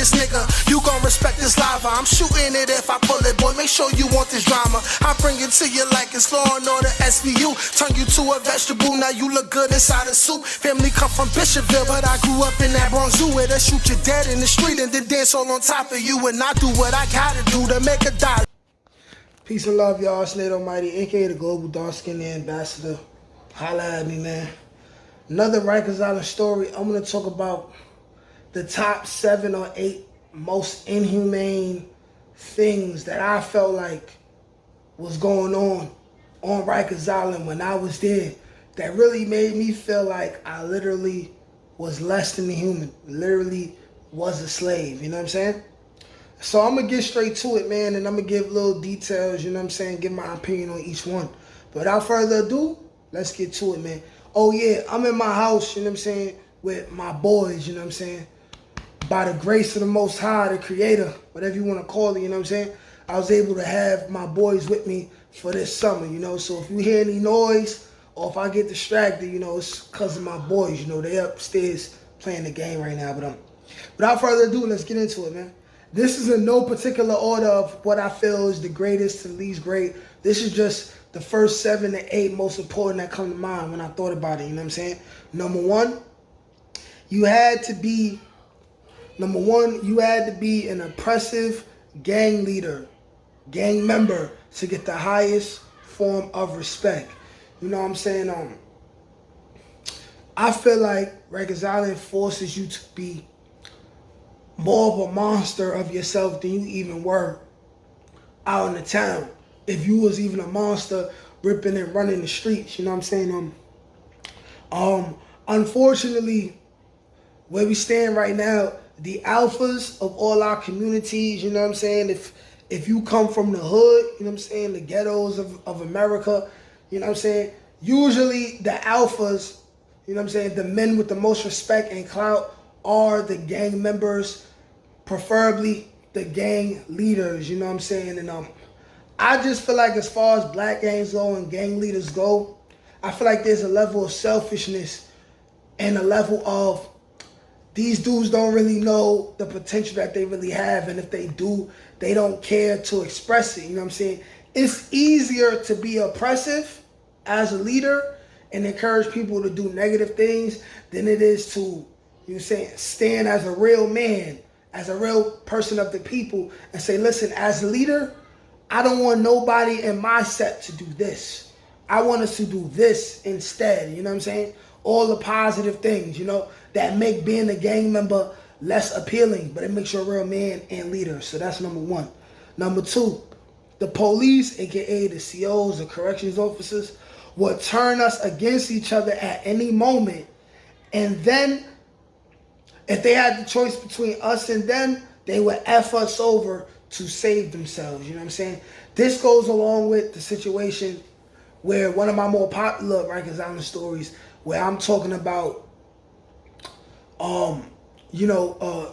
this nigga. You gon' respect this lava. I'm shooting it if I pull it, boy. Make sure you want this drama. I bring it to you like it's Law and Order SVU. Turn you to a vegetable, now you look good inside a soup. Family come from Bishopville, but I grew up in that Bronx Zoo where they shoot you dead in the street and then dance all on top of you. And I do what I gotta do to make a dollar. Peace and love, y'all. It's Nate Almighty, aka the Global Dark Skin Ambassador. Holla at me, man. Another Rikers Island story. I'm gonna talk about the top 7 or 8 most inhumane things that I felt like was going on Rikers Island when I was there that really made me feel like I literally was less than a human, literally was a slave, you know what I'm saying? So I'm going to get straight to it, man, and I'm going to give little details, you know what I'm saying, give my opinion on each one. But without further ado, let's get to it, man. Oh, yeah, I'm in my house, you know what I'm saying, with my boys, you know what I'm saying. By the grace of the Most High, the Creator, whatever you want to call it, you know what I'm saying, I was able to have my boys with me for this summer, you know. So if you hear any noise or if I get distracted, you know, it's because of my boys, you know. They upstairs playing the game right now. But without further ado, let's get into it, man. This is in no particular order of what I feel is the greatest to least great. This is just the first 7 to 8 most important that come to mind when I thought about it, you know what I'm saying? Number one, you had to be an oppressive gang leader, gang member to get the highest form of respect. You know what I'm saying? I feel like Rikers Island forces you to be more of a monster of yourself than you even were out in the town. If you was even a monster ripping and running the streets, you know what I'm saying? Unfortunately, where we stand right now, the alphas of all our communities, you know what I'm saying? If you come from the hood, you know what I'm saying, the ghettos of America, you know what I'm saying? Usually the alphas, you know what I'm saying, the men with the most respect and clout are the gang members, preferably the gang leaders, you know what I'm saying? And I just feel like as far as black gangs go and gang leaders go, I feel like there's a level of selfishness and a level of these dudes don't really know the potential that they really have, and if they do, they don't care to express it, you know what I'm saying? It's easier to be oppressive as a leader and encourage people to do negative things than it is to, you know what I'm saying, stand as a real man, as a real person of the people and say, listen, as a leader, I don't want nobody in my set to do this. I want us to do this instead, you know what I'm saying? All the positive things, you know, that make being a gang member less appealing, but it makes you a real man and leader. So that's number one. Number two, the police, aka the COs, the corrections officers, will turn us against each other at any moment. And then, if they had the choice between us and them, they would F us over to save themselves. You know what I'm saying? This goes along with the situation where one of my more popular Rikers Island stories, where I'm talking about,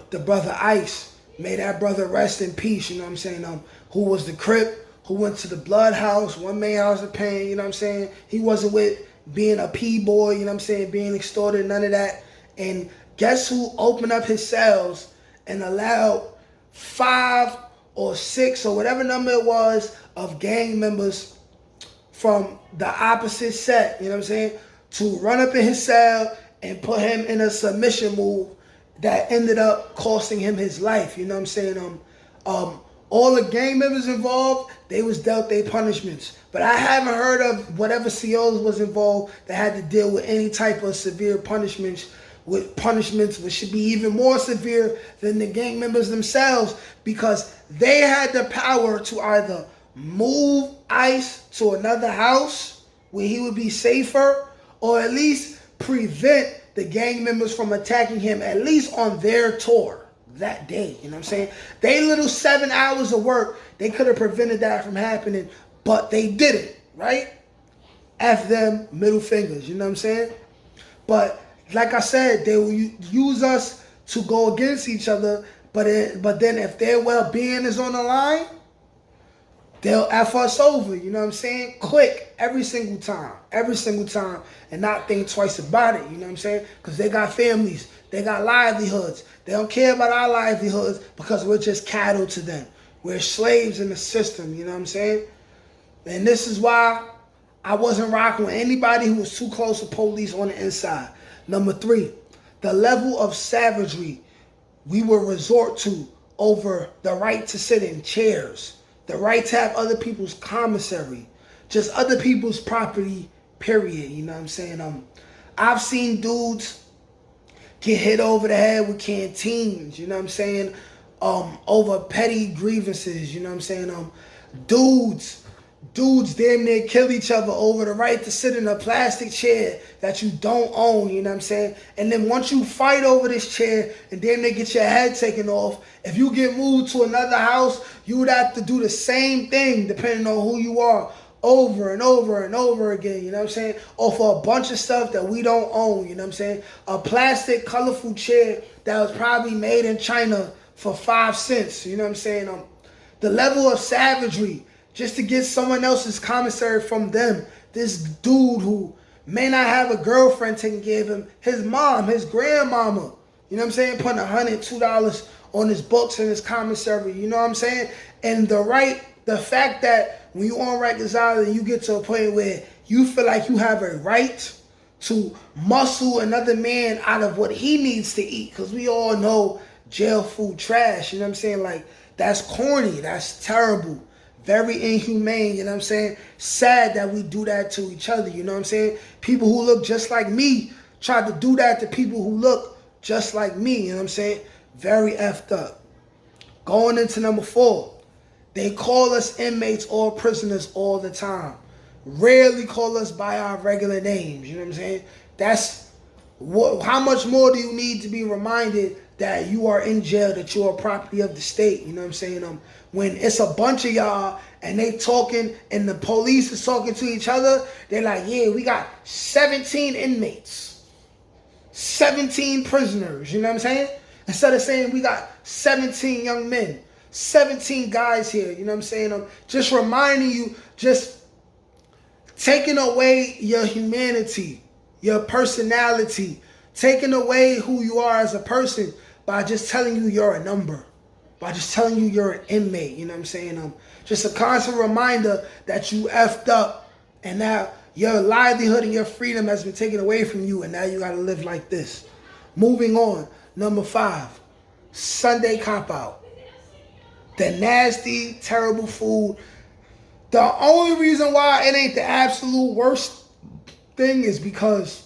the brother Ice. May that brother rest in peace, you know what I'm saying? Who was the Crip, who went to the Blood House, One Man House of Pain, you know what I'm saying? He wasn't with being a P-boy, you know what I'm saying, being extorted, none of that. And guess who opened up his cells and allowed 5 or 6 or whatever number it was of gang members from the opposite set, you know what I'm saying, to run up in his cell and put him in a submission move that ended up costing him his life, you know what I'm saying? All the gang members involved, they was dealt their punishments. But I haven't heard of whatever COs was involved that had to deal with any type of severe punishments, which should be even more severe than the gang members themselves, because they had the power to either move Ice to another house where he would be safer, or at least prevent the gang members from attacking him, at least on their tour that day, you know what I'm saying? They little 7 hours of work, they could have prevented that from happening, but they didn't, right? F them, middle fingers, you know what I'm saying? But like I said, they will use us to go against each other, but then if their well-being is on the line, they'll F us over, you know what I'm saying? Quick, every single time, and not think twice about it, you know what I'm saying? Because they got families, They got livelihoods. They don't care about our livelihoods because we're just cattle to them. We're slaves in the system, you know what I'm saying? And this is why I wasn't rocking with anybody who was too close to police on the inside. Number 3, the level of savagery we will resort to over the right to sit in chairs, the right to have other people's commissary, just other people's property, period. You know what I'm saying? I've seen dudes get hit over the head with canteens, you know what I'm saying? Over petty grievances, you know what I'm saying? Dudes damn near kill each other over the right to sit in a plastic chair that you don't own, you know what I'm saying? And then once you fight over this chair and damn near get your head taken off, if you get moved to another house, you would have to do the same thing depending on who you are over and over and over again, you know what I'm saying? Or for a bunch of stuff that we don't own, you know what I'm saying? A plastic, colorful chair that was probably made in China for 5 cents, you know what I'm saying? The level of savagery just to get someone else's commissary from them. This dude who may not have a girlfriend taking care of him, his mom, his grandmama, you know what I'm saying, putting $100, $2 on his books and his commissary, you know what I'm saying? And the fact that when you on Rikers Island, you get to a point where you feel like you have a right to muscle another man out of what he needs to eat, because we all know jail food trash, you know what I'm saying? Like, that's corny, that's terrible. Very inhumane, you know what I'm saying? Sad that we do that to each other, you know what I'm saying? People who look just like me try to do that to people who look just like me, you know what I'm saying? Very effed up. Going into number 4, they call us inmates or prisoners all the time. Rarely call us by our regular names, you know what I'm saying? How much more do you need to be reminded that you are in jail, that you are property of the state, you know what I'm saying? When it's a bunch of y'all and they talking and the police is talking to each other, they're like, yeah, we got 17 inmates, 17 prisoners, you know what I'm saying? Instead of saying we got 17 young men, 17 guys here, you know what I'm saying? Just reminding you, just taking away your humanity, your personality, taking away who you are as a person by just telling you you're a number, by just telling you you're an inmate, you know what I'm saying? Just a constant reminder that you effed up and now your livelihood and your freedom has been taken away from you and now you gotta live like this. Moving on, number 5, Sunday cop-out. The nasty, terrible food. The only reason why it ain't the absolute worst thing is because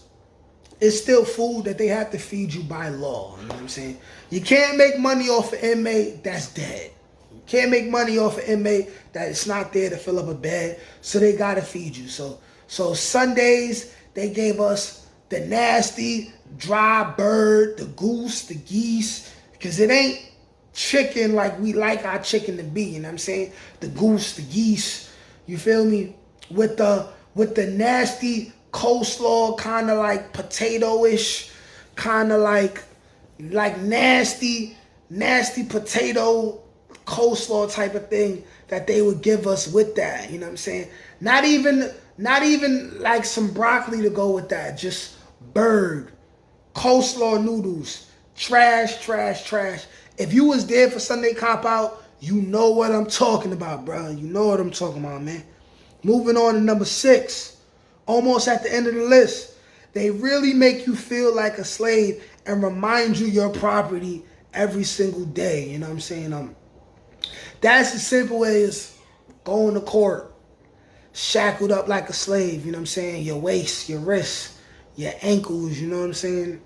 it's still food that they have to feed you by law. You know what I'm saying? You can't make money off an inmate that's dead. You can't make money off an inmate that is not there to fill up a bed. So they got to feed you. So Sundays, they gave us the nasty, dry bird, the goose, the geese. Because it ain't chicken like we like our chicken to be. You know what I'm saying? The goose, the geese. You feel me? With the nasty coleslaw, kind of like potato-ish, kind of like nasty potato coleslaw type of thing that they would give us with that, you know what I'm saying? Not even like some broccoli to go with that, just bird, coleslaw noodles, trash. If you was there for Sunday Cop Out, you know what I'm talking about, bro. You know what I'm talking about, man. Moving on to number 6. Almost at the end of the list, they really make you feel like a slave and remind you your property every single day. You know what I'm saying? That's as simple as going to court, shackled up like a slave. You know what I'm saying? Your waist, your wrists, your ankles. You know what I'm saying?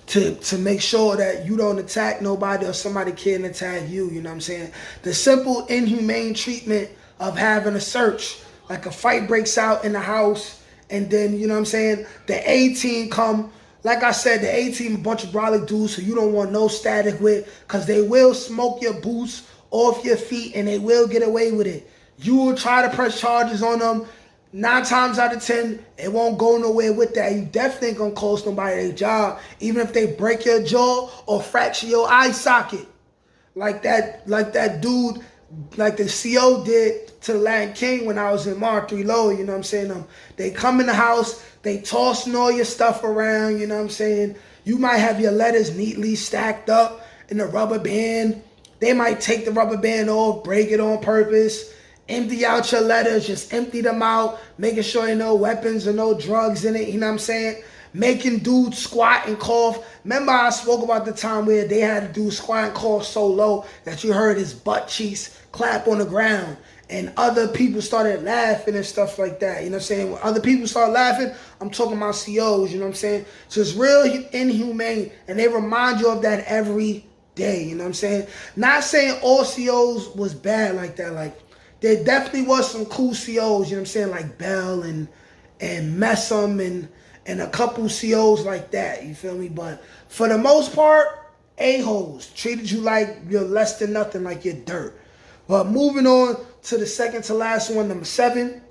To make sure that you don't attack nobody or somebody can't attack you. You know what I'm saying? The simple inhumane treatment of having a search. Like a fight breaks out in the house, and then, you know what I'm saying, the A-team come. Like I said, the A-team, a bunch of brolic dudes who you don't want no static with, because they will smoke your boots off your feet, and they will get away with it. You will try to press charges on them. 9 times out of 10, it won't go nowhere with that. You definitely ain't gonna cost nobody their job, even if they break your jaw or fracture your eye socket. Like that dude, like the CO did to the Latin King when I was in Mar 3 Low, you know what I'm saying? They come in the house, they tossing all your stuff around, you know what I'm saying? You might have your letters neatly stacked up in a rubber band. They might take the rubber band off, break it on purpose, empty out your letters, just empty them out, making sure there no weapons or no drugs in it, you know what I'm saying? Making dudes squat and cough. Remember I spoke about the time where they had to do squat and cough so low that you heard his butt cheeks clap on the ground. And other people started laughing and stuff like that. You know what I'm saying? When other people start laughing, I'm talking about COs, you know what I'm saying? So it's real inhumane, and they remind you of that every day, you know what I'm saying? Not saying all COs was bad like that. Like, there definitely was some cool COs, you know what I'm saying? Like Bell and Messam and a couple COs like that, you feel me? But for the most part, a-holes treated you like you're less than nothing, like you're dirt. But moving on to the second to last one, number 7.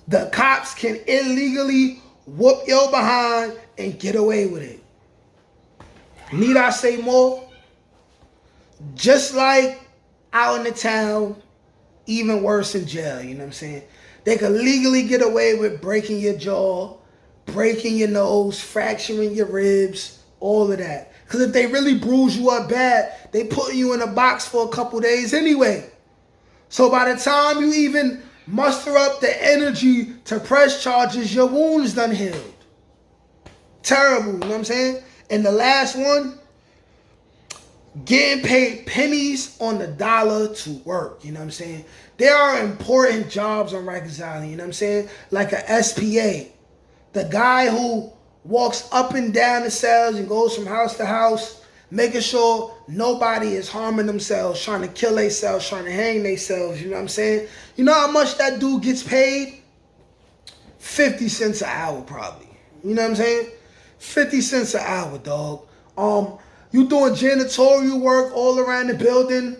The cops can illegally whoop your behind and get away with it. Need I say more? Just like out in the town, even worse in jail, you know what I'm saying? They could legally get away with breaking your jaw, breaking your nose, fracturing your ribs, all of that. Because if they really bruise you up bad, they put you in a box for a couple days anyway. So by the time you even muster up the energy to press charges, your wounds done healed. Terrible, you know what I'm saying? And the last one, getting paid pennies on the dollar to work, you know what I'm saying? There are important jobs on Rikers Island, you know what I'm saying? Like a SPA, the guy who walks up and down the cells and goes from house to house, making sure nobody is harming themselves, trying to kill themselves, trying to hang themselves, you know what I'm saying? You know how much that dude gets paid? 50 cents an hour probably. You know what I'm saying? 50 cents an hour, dog. You doing janitorial work all around the building,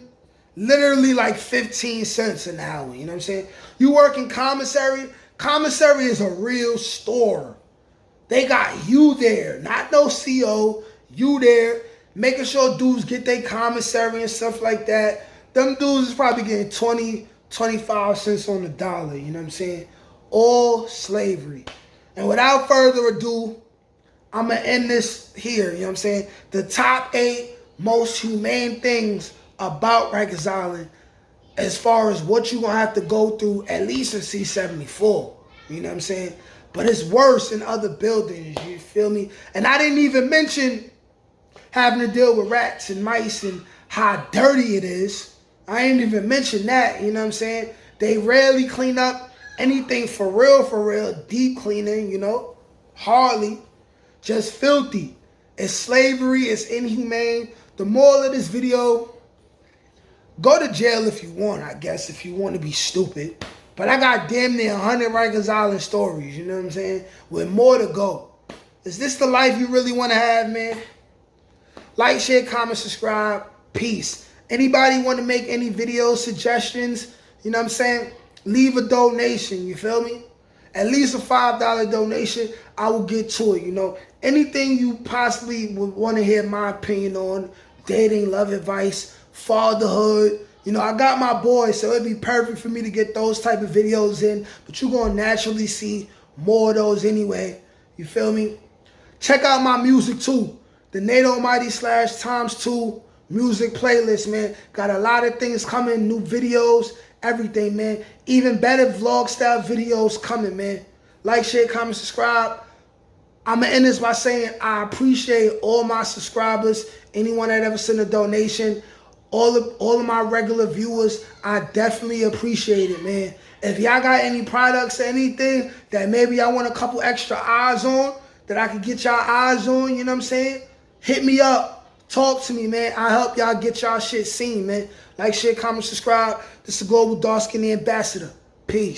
literally like 15 cents an hour, you know what I'm saying? You work in commissary. Commissary is a real store. They got you there, not no CO, you there, making sure dudes get their commissary and stuff like that. Them dudes is probably getting 20, 25 cents on the dollar, you know what I'm saying? All slavery. And without further ado, I'm going to end this here, you know what I'm saying? The top 8 most humane things about Rikers Island as far as what you're going to have to go through, at least in C-74, you know what I'm saying? But it's worse in other buildings, you feel me? And I didn't even mention having to deal with rats and mice and how dirty it is. I ain't even mention that, you know what I'm saying? They rarely clean up anything for real, deep cleaning, you know? Hardly. Just filthy. It's slavery, it's inhumane. The moral of this video, go to jail if you want, I guess, if you want to be stupid. But I got damn near 100 Rikers Island stories, you know what I'm saying? With more to go. Is this the life you really want to have, man? Like, share, comment, subscribe. Peace. Anybody want to make any video suggestions, you know what I'm saying? Leave a donation, you feel me? At least a $5 donation, I will get to it, you know? Anything you possibly would want to hear my opinion on, dating, love advice, fatherhood. You know, I got my boys, so it'd be perfect for me to get those type of videos in. But you're going to naturally see more of those anyway. You feel me? Check out my music too. The Nate Almighty /2 music playlist, man. Got a lot of things coming, new videos, everything, man. Even better vlog style videos coming, man. Like, share, comment, subscribe. I'm going to end this by saying I appreciate all my subscribers, anyone that ever sent a donation, all of my regular viewers. I definitely appreciate it, man. If y'all got any products or anything that maybe I want a couple extra eyes on, that I can get y'all eyes on, you know what I'm saying? Hit me up. Talk to me, man. I help y'all get y'all shit seen, man. Like, share, comment, subscribe. This is the Global Dark Skin Ambassador. Peace.